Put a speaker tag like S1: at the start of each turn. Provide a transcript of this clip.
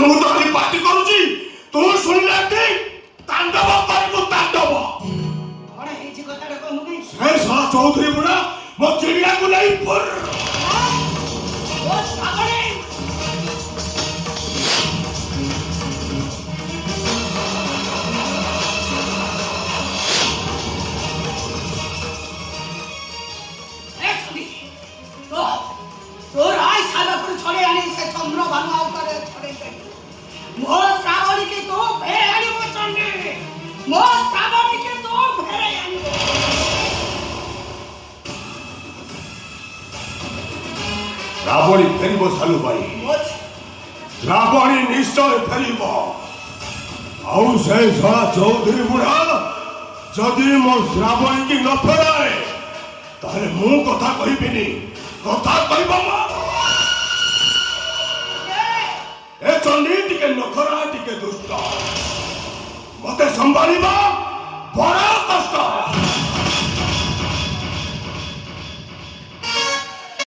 S1: ମୁଁ ତ ଖାଲି ପାଟି କରୁଛି ତୁ ଶୁଣିଲେ ଠିକ ତାଣ୍ଡବ କରିବୁ ତାଣ୍ଡବ।
S2: କଣ ହେଇଛି କଥାଟା କହୁ ନାହିଁ?
S1: ସେ ଶଳା ଚୌଧୁରୀ ବୁଢା ମୋ ଚିଡ଼ିଆକୁ ନେଇ
S2: তোর আয় সাদাপুর ছড়ে আনি সে চন্দ্র ভানু আউতারে ছড়ে দেই মো শ্রাবণীকে তো ফেরে আনিব চন্ডী মো শ্রাবণীকে তো ফেরে আনিব।
S1: শ্রাবণী ফেরিব সালু ভাই, শ্রাবণী নিশ্চয় ফেরিব। ଆଉ ସେ ଶଳା ଚୌଧୁରୀ ବୁଢା ଯଦି ମୋ ଶ୍ରାବଣୀକି ନ ଫେରାଏ ତାହେଲେ ମୁଁ କଥା କହିବିନି, କଥା କହିବ ଏ ଚଣ୍ଡୀ ଟିକେ ନଖରା ଟିକେ ଦୁଷ୍ଟ, ମତେ ସମ୍ଭାଳିବା ବଡ